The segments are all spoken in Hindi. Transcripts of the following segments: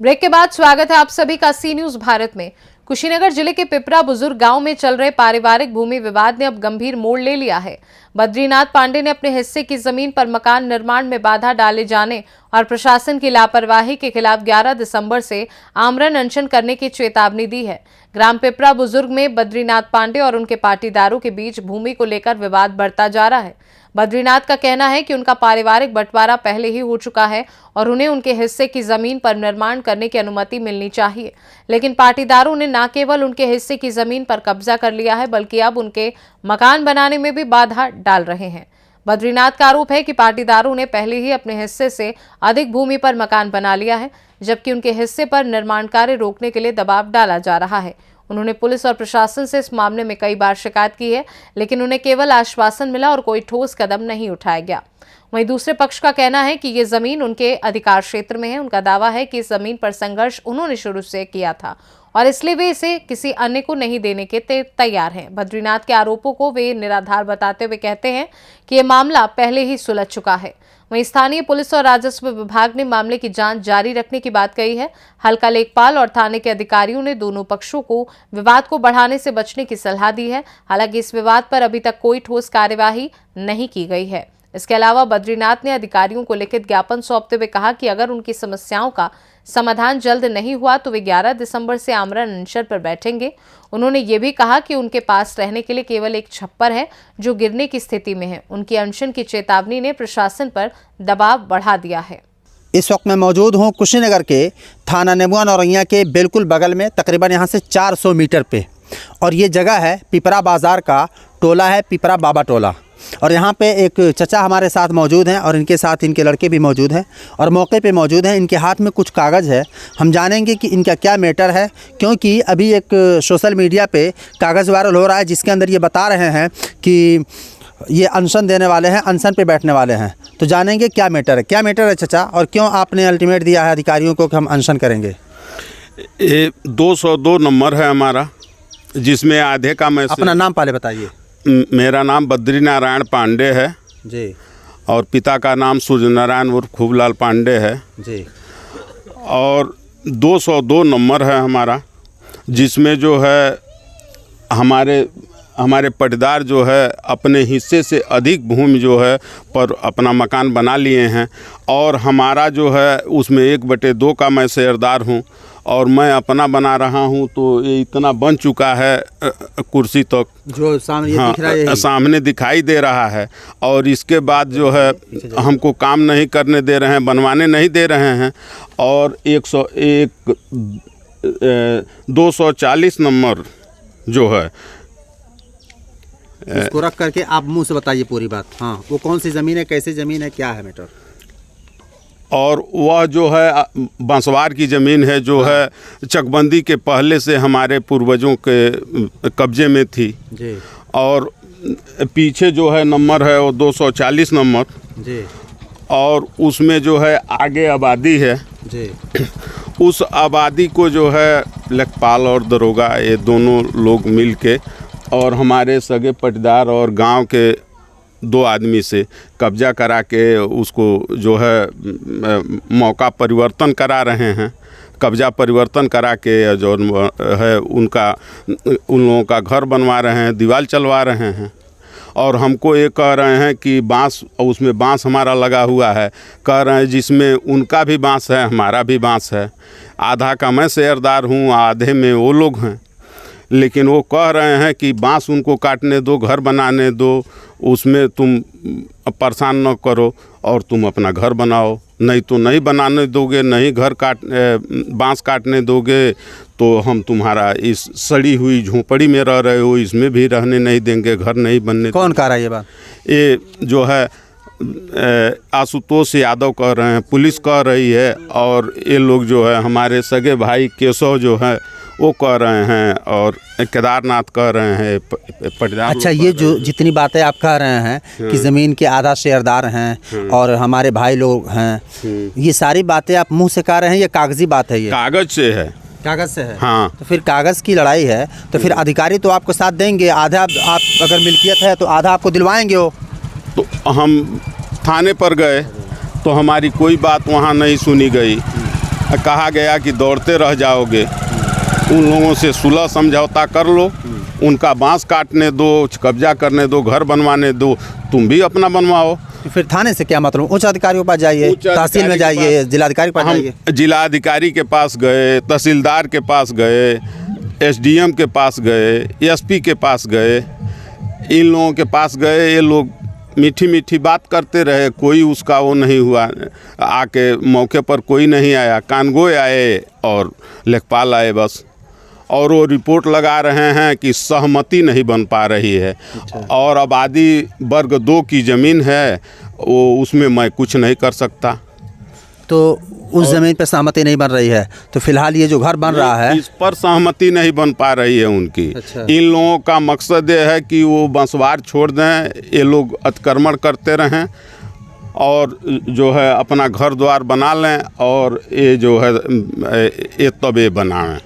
ब्रेक के बाद स्वागत है आप सभी का सी न्यूज भारत में। कुशीनगर जिले के पिपरा बुजुर्ग गांव में चल रहे पारिवारिक भूमि विवाद ने अब गंभीर मोड़ ले लिया है। बद्रीनाथ पांडे ने अपने हिस्से की जमीन पर मकान निर्माण में बाधा डाले जाने और प्रशासन की लापरवाही के खिलाफ 11 दिसंबर से आमरण अनशन करने की चेतावनी दी है। ग्राम पिपरा बुजुर्ग में बद्रीनाथ पांडे और उनके पाटीदारों के बीच भूमि को लेकर विवाद बढ़ता जा रहा है। बद्रीनाथ का कहना है कि उनका पारिवारिक बंटवारा पहले ही हो चुका है और उन्हें उनके हिस्से की जमीन पर निर्माण करने की अनुमति मिलनी चाहिए, लेकिन पाटीदारों ने न केवल उनके हिस्से की जमीन पर कब्जा कर लिया है बल्कि अब उनके मकान बनाने में भी बाधा डाल रहे हैं। बद्रीनाथ का आरोप है कि पाटीदारों ने पहले ही अपने हिस्से से अधिक भूमि पर मकान बना लिया है, जबकि उनके हिस्से पर निर्माण कार्य रोकने के लिए दबाव डाला जा रहा है। उन्होंने पुलिस और प्रशासन से इस मामले में कई बार शिकायत की है, लेकिन उन्हें केवल आश्वासन मिला और कोई ठोस कदम नहीं उठाया गया। वहीं दूसरे पक्ष का कहना है कि ये जमीन उनके अधिकार क्षेत्र में है। उनका दावा है कि इस जमीन पर संघर्ष उन्होंने शुरू से किया था और इसलिए वे इसे किसी अन्य को नहीं देने के तैयार हैं। बद्रीनाथ के आरोपों को वे निराधार बताते हुए कहते हैं कि ये मामला पहले ही सुलझ चुका है। वहीं स्थानीय पुलिस और राजस्व विभाग ने मामले की जांच जारी रखने की बात कही है। हल्का लेखपाल और थाने के अधिकारियों ने दोनों पक्षों को विवाद को बढ़ाने से बचने की सलाह दी है। हालांकि इस विवाद पर अभी तक कोई ठोस कार्यवाही नहीं की गई है। इसके अलावा बद्रीनाथ ने अधिकारियों को लिखित ज्ञापन सौंपते हुए कहा कि अगर उनकी समस्याओं का समाधान जल्द नहीं हुआ तो वे 11 दिसंबर से आमरण अनशन पर बैठेंगे। उन्होंने ये भी कहा कि उनके पास रहने के लिए केवल एक छप्पर है जो गिरने की स्थिति में है। उनकी अनशन की चेतावनी ने प्रशासन पर दबाव बढ़ा दिया है। इस वक्त मैं मौजूद हूँ कुशीनगर के थाना नेमुआ नौरंगिया के बिल्कुल बगल में, तकरीबन यहाँ से 400 मीटर पे, और ये जगह है पिपरा बाज़ार का टोला है, पिपरा बाबा टोला। और यहाँ पे एक चचा हमारे साथ मौजूद हैं और इनके साथ इनके लड़के भी मौजूद हैं और मौके पे मौजूद हैं। इनके हाथ में कुछ कागज़ है, हम जानेंगे कि इनका क्या मैटर है, क्योंकि अभी एक सोशल मीडिया पे कागज़ वायरल हो रहा है जिसके अंदर ये बता रहे हैं कि ये अनशन देने वाले हैं, अनशन पे बैठने वाले हैं। तो जानेंगे क्या मैटर है। क्या मैटर है चचा, और क्यों आपने अल्टीमेट दिया है अधिकारियों को कि हम अनशन करेंगे? ये 202 नंबर है हमारा, जिसमें आधे का मैं अपना नाम पहले बताइए। मेरा नाम बद्रीनारायण पांडे है जी, और पिता का नाम सूर्यनारायण उर्फ खूबलाल पांडे है जी। और 202 नंबर है हमारा, जिसमें जो है हमारे पटदार जो है अपने हिस्से से अधिक भूमि जो है पर अपना मकान बना लिए हैं, और हमारा जो है उसमें 1/2 का मैं शेयरदार हूँ और मैं अपना बना रहा हूँ। तो ये इतना बन चुका है कुर्सी तक, जो सामने हाँ, दिख रहा है, सामने दिखाई दे रहा है। और इसके बाद जो है हमको काम नहीं करने दे रहे हैं, बनवाने नहीं दे रहे हैं। और 240 नंबर जो है, इसको रख करके आप मुंह से बताइए पूरी बात। हाँ, वो कौन सी ज़मीन है, कैसी ज़मीन है, क्या है मैटर? और वह जो है बांसवार की ज़मीन है, जो है चकबंदी के पहले से हमारे पूर्वजों के कब्जे में थी जी। और पीछे जो है नंबर है वो 240 नंबर जी, और उसमें जो है आगे आबादी है जी। उस आबादी को जो है लेखपाल और दरोगा ये दोनों लोग मिल के और हमारे सगे पटदार और गांव के 2 आदमी से कब्जा करा के उसको जो है मौका परिवर्तन करा रहे हैं। कब्जा परिवर्तन करा के जो है उन लोगों का घर बनवा रहे हैं, दीवार चलवा रहे हैं। और हमको ये कह रहे हैं कि बांस, उसमें बांस हमारा लगा हुआ है, कह रहे हैं जिसमें उनका भी बांस है, हमारा भी बांस है। आधा का मैं शेयरदार हूँ, आधे में वो लोग हैं। लेकिन वो कह रहे हैं कि बांस उनको काटने दो, घर बनाने दो, उसमें तुम परेशान न करो और तुम अपना घर बनाओ, नहीं तो नहीं बनाने दोगे, नहीं घर बांस काटने दोगे तो हम तुम्हारा इस सड़ी हुई झोपड़ी में रह रहे हो इसमें भी रहने नहीं देंगे, घर नहीं बनने। कौन कह रहा है ये बात? ये जो है आशुतोष यादव कह रहे हैं, पुलिस कह रही है, और ये लोग जो है हमारे सगे भाई केशव जो है वो कह रहे हैं, और केदारनाथ कह रहे हैं, पटदार। अच्छा, ये जो जितनी बातें आप कह रहे हैं कि ज़मीन के आधा शेयरदार हैं और हमारे भाई लोग हैं, ये सारी बातें आप मुंह से कह रहे हैं, ये कागजी बात है? ये कागज से है। कागज से है? हाँ। तो फिर कागज़ की लड़ाई है तो फिर अधिकारी तो आपको साथ देंगे, आधा आप अगर मिल्कियत है तो आधा आपको दिलवाएंगे वो। तो हम थाने पर गए तो हमारी कोई बात वहाँ नहीं सुनी गई। कहा गया कि दौड़ते रह जाओगे, उन लोगों से सुलह समझौता कर लो, उनका बांस काटने दो, कब्जा करने दो, घर बनवाने दो, तुम भी अपना बनवाओ। तो फिर थाने से क्या मतलब? उच्च अधिकारियों के पास जाइए, तहसील में जाइए, जिलाधिकारी के पास जाइए। हम जिलाधिकारी के पास गए, तहसीलदार के पास गए, एसडीएम के पास गए, एसपी के पास गए, इन लोगों के पास गए। ये लोग मीठी मीठी बात करते रहे, कोई उसका वो नहीं हुआ। आके मौके पर कोई नहीं आया, कानगोए आए और लेखपाल आए बस। और वो रिपोर्ट लगा रहे हैं कि सहमति नहीं बन पा रही है। और आबादी वर्ग 2 की ज़मीन है, वो उसमें मैं कुछ नहीं कर सकता। तो उस ज़मीन पर सहमति नहीं बन रही है, तो फिलहाल ये जो घर बन रहा है इस पर सहमति नहीं बन पा रही है उनकी। अच्छा। इन लोगों का मकसद ये है कि वो बंसवार छोड़ दें, ये लोग अतिक्रमण करते रहें और जो है अपना घर द्वार बना लें और ये जो है ये तब ये बनाएं।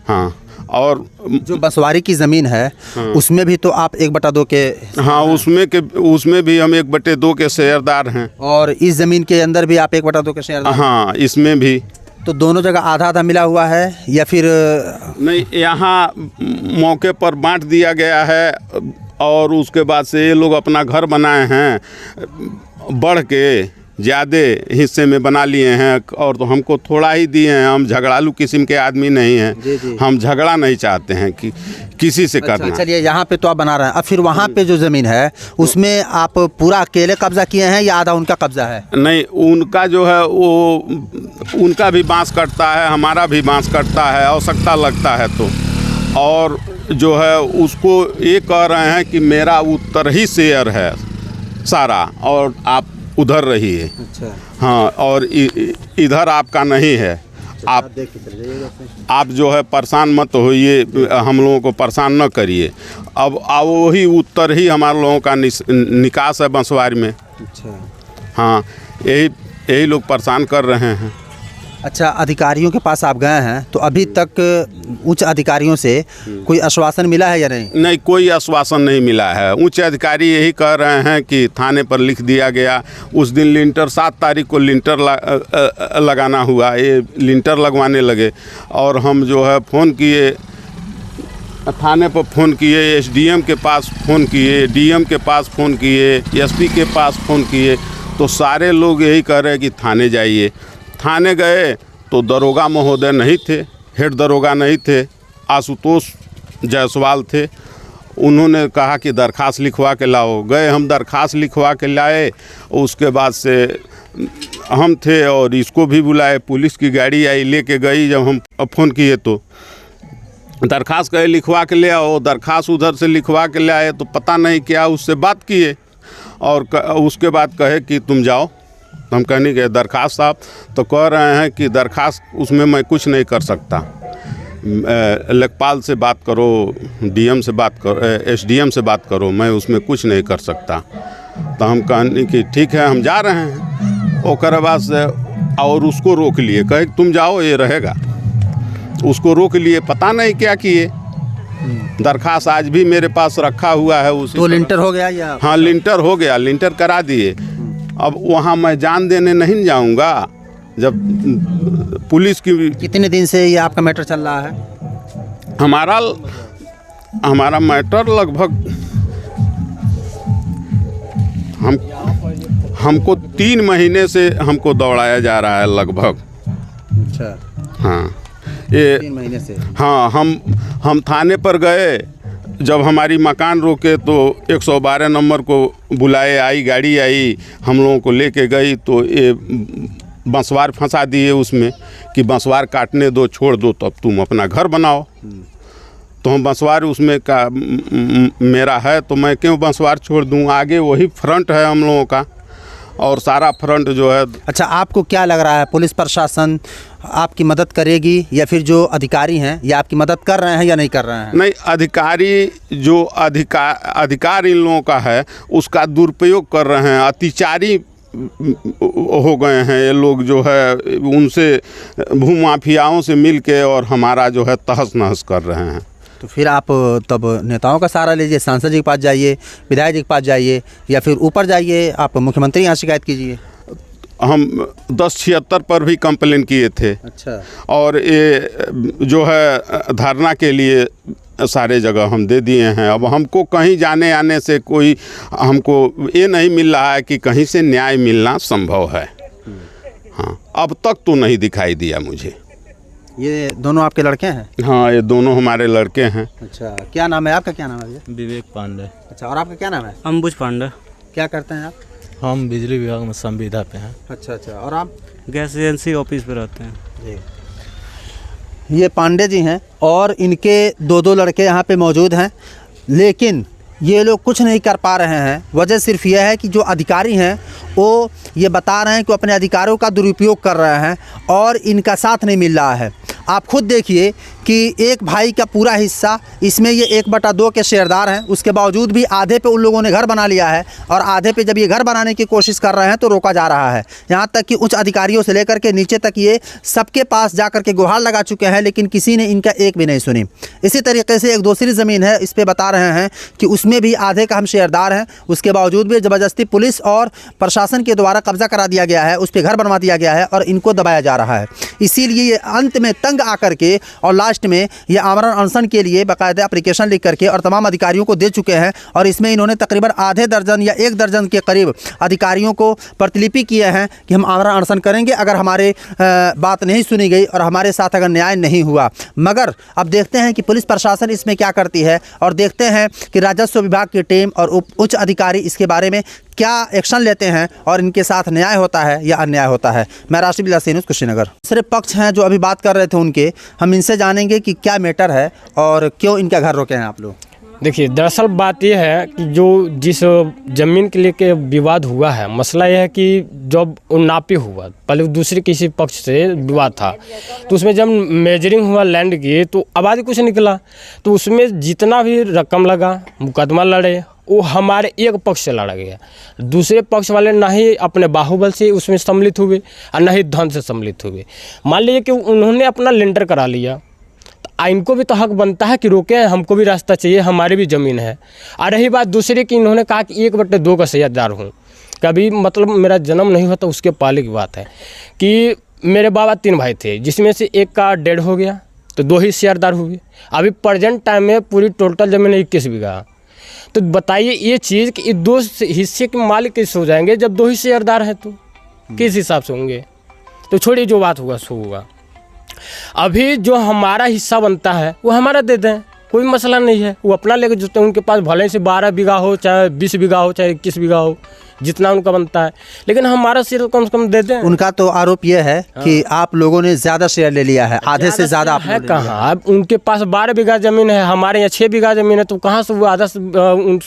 हाँ, और जो बंसवारी की ज़मीन है उसमें भी तो आप 1/2 के, हाँ, उसमें भी हम 1/2 के शेयरदार हैं। और इस ज़मीन के अंदर भी आप 1/2 के शेयरदार? हाँ, इसमें भी। तो दोनों जगह आधा आधा मिला हुआ है या फिर? नहीं, यहाँ मौके पर बांट दिया गया है और उसके बाद से ये लोग अपना घर बनाए हैं, बढ़ के ज़्यादा हिस्से में बना लिए हैं। और तो हमको थोड़ा ही दिए हैं, हम झगड़ालू किस्म के आदमी नहीं हैं। हम झगड़ा नहीं चाहते हैं कि किसी से करना। चलिए, यहाँ पे तो आप बना रहे हैं, अब फिर वहाँ पे जो ज़मीन है उसमें आप पूरा अकेले कब्जा किए हैं या आधा उनका कब्जा है? नहीं, उनका जो है वो उनका भी बांस कटता है, हमारा भी बांस कटता है, आवश्यकता लगता है तो। और जो है उसको ये कह रहे हैं कि मेरा उत्तर ही शेयर है सारा और आप उधर रहिए। अच्छा। हाँ, और इधर आपका नहीं है। आप जो है परेशान मत होइए, हम लोगों को परेशान न करिए। अब वही उत्तर ही हमारे लोगों का निकास है बंसवारी में। अच्छा। हाँ, यही लोग परेशान कर रहे हैं। अच्छा, अधिकारियों के पास आप गए हैं तो अभी तक उच्च अधिकारियों से कोई आश्वासन मिला है या नहीं? नहीं, कोई आश्वासन नहीं मिला है। उच्च अधिकारी यही कह रहे हैं कि थाने पर लिख दिया गया। उस दिन लिंटर 7 तारीख को लिंटर लगाना हुआ, ये लिंटर लगवाने लगे और हम जो है फ़ोन किए, थाने पर फ़ोन किए, एसडीएम के पास फ़ोन किए, डीएम के पास फ़ोन किए, एसपी के पास फ़ोन किए, तो सारे लोग यही कह रहे हैं कि थाने जाइए। थाने गए तो दरोगा महोदय नहीं थे, हेड दरोगा नहीं थे, आशुतोष जायसवाल थे। उन्होंने कहा कि दरखास्त लिखवा के लाओ। गए, हम दरखास्त लिखवा के लाए। उसके बाद से हम थे और इसको भी बुलाए, पुलिस की गाड़ी आई लेके गई। जब हम फ़ोन किए तो दरखास्त कहे लिखवा के ले आओ। दरखास्त उधर से लिखवा के ले आए तो पता नहीं क्या उससे बात किए और उसके बाद कहे कि तुम जाओ। हम कहने गए दरखास्त साहब, तो कह रहे हैं कि दरखास्त उसमें मैं कुछ नहीं कर सकता, लेखपाल से बात करो, डीएम से बात करो, एसडीएम से बात करो, मैं उसमें कुछ नहीं कर सकता। तो हम कहने कि ठीक है हम जा रहे हैं। और बाद से और उसको रोक लिए, कहे तुम जाओ ये रहेगा। उसको रोक लिए, पता नहीं क्या किए। दरखास्त आज भी मेरे पास रखा हुआ है। उसी तो लिंटर हो गया या? हाँ, लिंटर हो गया, लिंटर करा दिए। अब वहाँ मैं जान देने नहीं जाऊँगा जब पुलिस की। कितने दिन से ये आपका मैटर चल रहा है? हमारा मैटर लगभग हमको 3 महीने से हमको दौड़ाया जा रहा है लगभग। अच्छा। हाँ, ये 3 महीने से। हाँ, हम थाने पर गए। जब हमारी मकान रोके तो 112 नंबर को बुलाए, आई गाड़ी आई, हम लोगों को लेके गई तो ये बंसवार फंसा दिए उसमें कि बंसवार काटने दो, छोड़ दो, तब तुम अपना घर बनाओ। तो हम बंसवार उसमें का मेरा है तो मैं क्यों बंसवार छोड़ दूँ? आगे वही फ्रंट है हम लोगों का और सारा फ्रंट जो है। अच्छा, आपको क्या लग रहा है पुलिस प्रशासन आपकी मदद करेगी या फिर जो अधिकारी हैं ये आपकी मदद कर रहे हैं या नहीं कर रहे हैं? नहीं, अधिकारी जो अधिकार इन लोगों का है उसका दुरुपयोग कर रहे हैं। अत्याचारी हो गए हैं ये लोग, जो है उनसे भूमाफियाओं से मिल के और हमारा जो है तहस नहस कर रहे हैं। तो फिर आप तब नेताओं का सहारा लीजिए, सांसद जी के पास जाइए, विधायक जी के पास जाइए, या फिर ऊपर जाइए, आप मुख्यमंत्री यहाँ शिकायत कीजिए। हम 1076 पर भी कंप्लेन किए थे। अच्छा। और ये जो है धरना के लिए सारे जगह हम दे दिए हैं। अब हमको कहीं जाने आने से कोई हमको ये नहीं मिल रहा है कि कहीं से न्याय मिलना संभव है। हाँ, अब तक तो नहीं दिखाई दिया मुझे। ये दोनों आपके लड़के हैं? हाँ, ये दोनों हमारे लड़के हैं। अच्छा, क्या नाम है आपका? क्या नाम है भैया? विवेक पांडे। अच्छा, और आपका क्या नाम है? अंबुज पांडे। क्या करते हैं आप? हम बिजली विभाग में संविदा पे हैं। अच्छा अच्छा, और आप? गैस एजेंसी ऑफिस पे रहते हैं जी। ये पांडे जी हैं और इनके दो लड़के यहाँ पे मौजूद हैं, लेकिन ये लोग कुछ नहीं कर पा रहे हैं। वजह सिर्फ यह है कि जो अधिकारी हैं वो ये बता रहे हैं कि अपने अधिकारों का दुरुपयोग कर रहे हैं और इनका साथ नहीं मिल रहा है। आप खुद देखिए कि एक भाई का पूरा हिस्सा, इसमें ये 1/2 के शेयरदार हैं, उसके बावजूद भी आधे पे उन लोगों ने घर बना लिया है और आधे पे जब ये घर बनाने की कोशिश कर रहे हैं तो रोका जा रहा है। यहाँ तक कि उच्च अधिकारियों से लेकर के नीचे तक ये सबके पास जा कर के गुहार लगा चुके हैं, लेकिन किसी ने इनका एक भी नहीं सुनी। इसी तरीके से एक दूसरी ज़मीन है, इस पर बता रहे हैं कि उसमें भी आधे का हम शेयरदार हैं, उसके बावजूद भी ज़बरदस्ती पुलिस और प्रशासन के द्वारा कब्जा करा दिया गया है, उस पर घर बनवा दिया गया है और इनको दबाया जा रहा है। इसीलिए ये अंत में तंग आकर के और लास्ट में ये आमरण अनशन के लिए बाकायदा एप्लीकेशन लिख करके और तमाम अधिकारियों को दे चुके हैं और इसमें इन्होंने तकरीबन आधे दर्जन या 1 दर्जन के करीब अधिकारियों को प्रतिलिपि किए हैं कि हम आमरण अनशन करेंगे अगर हमारे बात नहीं सुनी गई और हमारे साथ अगर न्याय नहीं हुआ। मगर अब देखते हैं कि पुलिस प्रशासन इसमें क्या करती है और देखते हैं कि राजस्व विभाग की टीम और उच्च अधिकारी इसके बारे में क्या एक्शन लेते हैं और इनके साथ न्याय होता है या अन्याय होता है। मैं राशिद बिलासी न्यूज़ कुशीनगर। दूसरे पक्ष हैं जो अभी बात कर रहे थे उनके, हम इनसे जानेंगे कि क्या मैटर है और क्यों इनका घर रोके हैं आप लोग। देखिए, दरअसल बात यह है कि जो जिस ज़मीन के लिए के विवाद हुआ है, मसला यह है कि जब नापी हुआ, पहले दूसरे किसी पक्ष से विवाद था, तो उसमें जब मेजरिंग हुआ लैंड की तो आबादी कुछ निकला, तो उसमें जितना भी रकम लगा, मुकदमा लड़े, वो हमारे एक पक्ष से लड़ा गया। दूसरे पक्ष वाले ना ही अपने बाहुबल से उसमें सम्मिलित हुए और ना ही धन से सम्मिलित हुए। मान लीजिए कि उन्होंने अपना लेंटर करा लिया, इनको भी तो हक बनता है कि रोके, हमको भी रास्ता चाहिए, हमारी भी ज़मीन है। और रही बात दूसरे की, इन्होंने कहा कि 1/2 का शेयरदार हूँ। कभी मतलब मेरा जन्म नहीं हुआ तो उसके पहले की बात है कि मेरे बाबा 3 भाई थे, जिसमें से एक का डेड हो गया तो 2 ही शेयरदार हुए। अभी प्रेजेंट टाइम में पूरी टोटल ज़मीन 21 बीघा। तो बताइए ये चीज़ कि 2 हिस्से के मालिक कैसे हो जाएंगे जब 2 ही शेयरदार हैं, तो किस हिसाब से होंगे। तो छोड़िए, जो बात हुआ सो हुआ। अभी जो हमारा हिस्सा बनता है वो हमारा दे दें, कोई मसला नहीं है। वो अपना लेकर जो उनके पास भले से 12 बीघा हो, चाहे 20 बीघा हो, चाहे 21 बीघा हो, जितना उनका बनता है, लेकिन हमारा शेयर कम से कम दे दें। उनका तो आरोप यह है कि आप लोगों ने ज़्यादा शेयर ले लिया है, आधे से ज़्यादा है। कहाँ, अब उनके पास 12 बीघा ज़मीन है, हमारे यहाँ 6 बीघा ज़मीन है, तो कहाँ से वो आधा से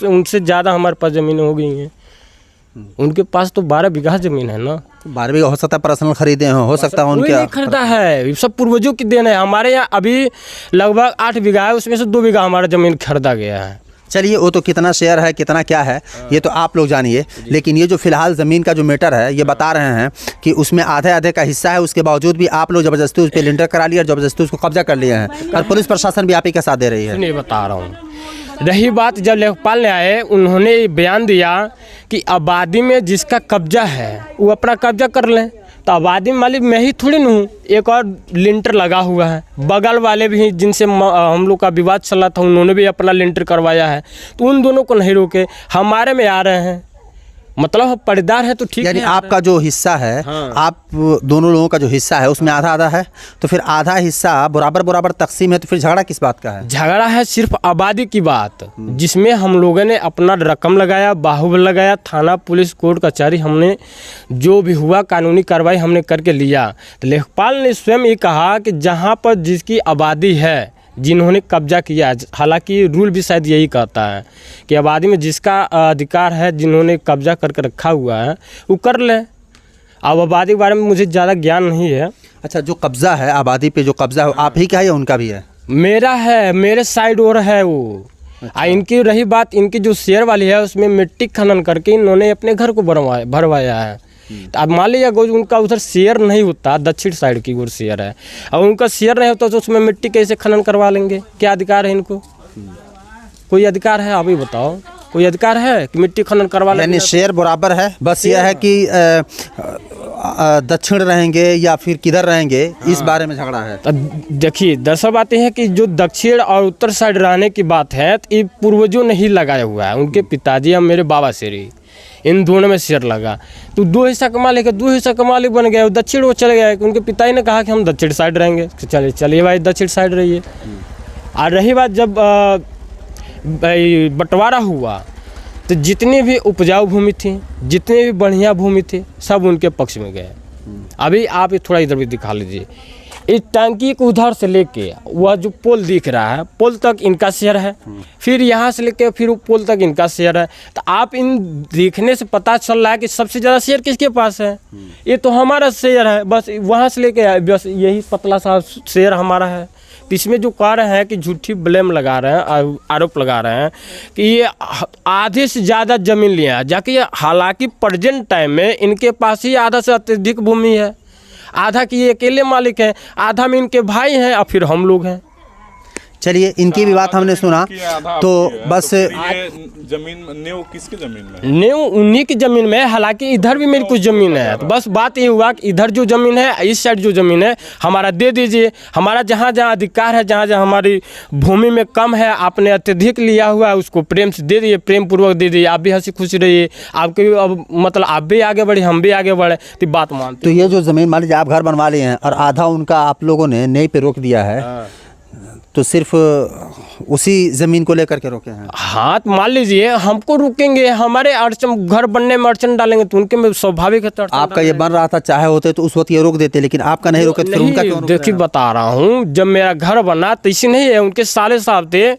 उनसे ज़्यादा हमारे पास ज़मीनें हो गई हैं। उनके पास तो 12 बीघा ज़मीन है ना। 12 बीघा हो सकता है पर्सनल खरीदे हो सकता है उनके, नहीं खरीदा है, ये सब पूर्वजों की देन है। हमारे यहाँ अभी लगभग 8 बीघा है, उसमें से 2 बीघा हमारा ज़मीन खरीदा गया है। चलिए, वो तो कितना शेयर है, कितना क्या है, ये तो आप लोग जानिए। लेकिन ये जो फिलहाल ज़मीन का जो मैटर है, ये बता रहे हैं कि उसमें आधे आधे का हिस्सा है, उसके बावजूद भी आप लोग ज़बरदस्ती उस पर लिंटर करा लिया और ज़बरदस्ती उसको कब्जा कर लिए हैं और पुलिस प्रशासन भी आप ही का साथ दे रही है। नहीं बता रहा हूँ। रही बात, जब लेखपाल ने आए, उन्होंने बयान दिया कि आबादी में जिसका कब्जा है वो अपना कब्जा कर लें। तो आबादी मालिक मैं ही थोड़ी नहीं हूँ, एक और लिंटर लगा हुआ है, बगल वाले भी जिनसे हम लोग का विवाद चला था उन्होंने भी अपना लिंटर करवाया है। तो उन दोनों को नहीं रोके, हमारे में आ रहे हैं। मतलब पड़ीदार है तो ठीक है। यानी आपका जो हिस्सा है, हाँ। आप दोनों लोगों का जो हिस्सा है उसमें आधा आधा है, तो फिर आधा हिस्सा बराबर तकसीम है, तो फिर झगड़ा किस बात का है? झगड़ा है सिर्फ आबादी की बात, जिसमें हम लोगों ने अपना रकम लगाया, बाहुबल लगाया, थाना पुलिस कोर्ट कचहरी, हमने जो भी हुआ कानूनी कार्रवाई हमने करके लिया। तो लेखपाल ने स्वयं ये कहा कि जहाँ पर जिसकी आबादी है, जिन्होंने कब्जा किया, हालांकि रूल भी शायद यही कहता है कि आबादी में जिसका अधिकार है, जिन्होंने कब्जा करके रखा हुआ है वो कर ले। अब आबादी के बारे में मुझे ज़्यादा ज्ञान नहीं है। अच्छा, जो कब्जा है आबादी पे, जो कब्जा है आप ही का है या उनका भी है? मेरा है, मेरे साइड और है वो। अच्छा। इनकी रही बात, इनकी जो शेयर वाली है उसमें मिट्टी खनन करके इन्होंने अपने घर को भरवाया है। तो अब मान लीजिए अगर उनका उधर शेयर नहीं होता, दक्षिण साइड की ओर शेयर है, और उनका शेयर नहीं होता तो उसमें मिट्टी कैसे खनन करवा लेंगे? क्या अधिकार है इनको? कोई अधिकार है? आप ही बताओ, कोई अधिकार है कि मिट्टी खनन करवा लेंगे? यानी शेयर बराबर है, बस यह है कि दक्षिण रहेंगे या फिर किधर रहेंगे, इस बारे में झगड़ा है। तो देखिए दरअसल बात यह है कि जो दक्षिण और उत्तर साइड रहने की बात है, तो ये पूर्वजों ने ही लगाया हुआ है। उनके पिताजी और मेरे बाबा से रही, इन दोनों में शेयर लगा, तो 2 हिस्सा कमा लेके 2 हिस्सा कमा ले बन गया। दक्षिण वो चले गए, उनके पिताजी ने कहा कि हम दक्षिण साइड रहेंगे, चलिए भाई दक्षिण साइड रहिए। और रही बात जब बंटवारा हुआ तो जितनी भी उपजाऊ भूमि थी, जितनी भी बढ़िया भूमि थी, सब उनके पक्ष में गए। अभी आप थोड़ा इधर भी दिखा लीजिए, इस टंकी को उधर से लेके वह जो पोल दिख रहा है, पोल तक इनका शेयर है, फिर यहाँ से लेके फिर वो पोल तक इनका शेयर है। तो आप इन देखने से पता चल रहा है कि सबसे ज़्यादा शेयर किसके पास है? ये तो हमारा शेयर है, बस वहाँ से लेके बस यही पतला सा शेयर हमारा है। तो इसमें जो कह रहे हैं कि झूठी ब्लेम लगा रहे हैं, आरोप लगा रहे हैं कि ये आधे से ज़्यादा ज़मीन लिया है, जाके हालांकि प्रेजेंट टाइम में इनके पास ही आधा से अत्यधिक भूमि है। आधा की ये अकेले मालिक हैं, आधा में इनके भाई हैं और फिर हम लोग हैं। चलिए इनकी भी बात हमने सुना, तो बस जमीन न्यू किसकी जमीन में? न्यू उन्हीं की ज़मीन में है, हालांकि इधर भी मेरी कुछ ज़मीन है। तो बस बात ये हुआ कि इधर जो ज़मीन है, इस साइड जो ज़मीन है हमारा दे दीजिए। हमारा जहाँ जहाँ अधिकार है, जहाँ जहाँ हमारी भूमि में कम है, आपने अत्यधिक लिया हुआ है, उसको प्रेम से दे दीजिए, प्रेम पूर्वक दे दीजिए। आप भी हंसी खुशी रहिए, आपके अब मतलब आप भी आगे बढ़े, हम भी आगे बढ़े, तो बात मानते। तो ये जो ज़मीन मान लीजिए आप घर बनवा लिए हैं और आधा उनका आप लोगों ने नई पे रोक दिया है, तो सिर्फ उसी ज़मीन को लेकर के रोके हैं? हाँ, तो मान लीजिए हमको रुकेंगे, हमारे अड़चन घर बनने में अड़चन डालेंगे, तो उनके में स्वाभाविक है। आपका ये बन रहा था, चाहे होते तो उस वक्त ये रोक देते, लेकिन आपका नहीं रोके, तो फिर उनका क्यों रोक रहे हैं? देखिए बता रहा हूँ, जब मेरा घर बना तो इसी नहीं है, उनके साले साहब थे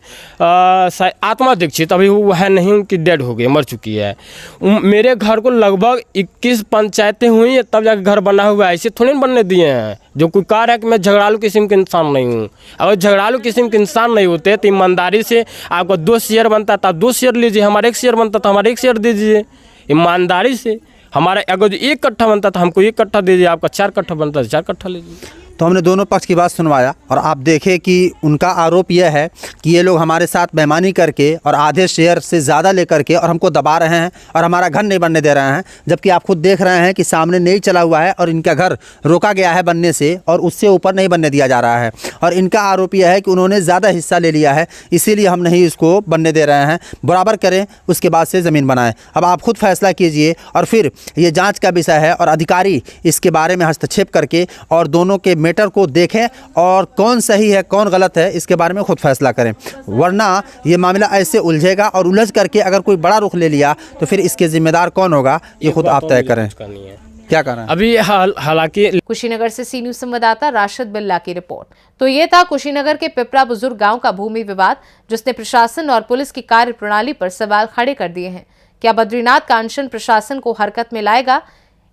आत्मा दीक्षित, अभी वो है नहीं, उनकी डेड हो गई, मर चुकी है। मेरे घर को लगभग 21 पंचायतें हुई है तब जाकर घर बना हुआ है, ऐसे थोड़ी बनने दिए हैं। जो कोई कह रहा है कि मैं झगड़ालू किस्म के इंसान नहीं हूँ, अगर झगड़ालू किस्म के इंसान नहीं होते तो ईमानदारी से आपको 2 शेयर बनता था, 2 शेयर लीजिए, हमारा 1 शेयर बनता था, हमारा 1 शेयर दीजिए। ईमानदारी से हमारा अगर 1 कट्ठा बनता था, हमको 1 कट्ठा दीजिए, आपका 4 कट्ठा बनता था, 4 कट्ठा लीजिए। तो हमने दोनों पक्ष की बात सुनवाया और आप देखें कि उनका आरोप यह है कि ये लोग हमारे साथ बेईमानी करके और आधे शेयर से ज़्यादा लेकर के और हमको दबा रहे हैं और हमारा घर नहीं बनने दे रहे हैं, जबकि आप खुद देख रहे हैं कि सामने नहीं चला हुआ है और इनका घर रोका गया है बनने से और उससे ऊपर नहीं बनने दिया जा रहा है। और इनका आरोप यह है कि उन्होंने ज़्यादा हिस्सा ले लिया है, इसीलिए हम नहीं इसको बनने दे रहे हैं, बराबर करें उसके बाद से ज़मीन बनाएं। अब आप खुद फैसला कीजिए और फिर ये जाँच का विषय है और अधिकारी इसके बारे में हस्तक्षेप करके और दोनों के मैटर को देखें और कौन सही है कौन गलत है इसके बारे में खुद फैसला करें, वरना ये मामला ऐसे उलझेगा और उलझ करके अगर कोई बड़ा रुख ले लिया तो फिर इसके जिम्मेदार कौन होगा ये खुद आप तय करें। क्या कर रहे हैं अभी हालांकि कुशीनगर से सी न्यूज संवाददाता राशिद बिल्ला की रिपोर्ट। तो ये था कुशीनगर के पिपरा बुजुर्ग गांव का भूमि विवाद, जिसने प्रशासन और पुलिस की कार्य प्रणाली पर सवाल खड़े कर दिए हैं। क्या बद्रीनाथ का अनशन प्रशासन को हरकत में लाएगा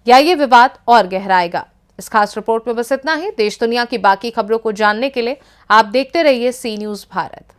या ये विवाद और गहराएगा? इस खास रिपोर्ट में बस इतना ही। देश दुनिया की बाकी खबरों को जानने के लिए आप देखते रहिए सी न्यूज भारत।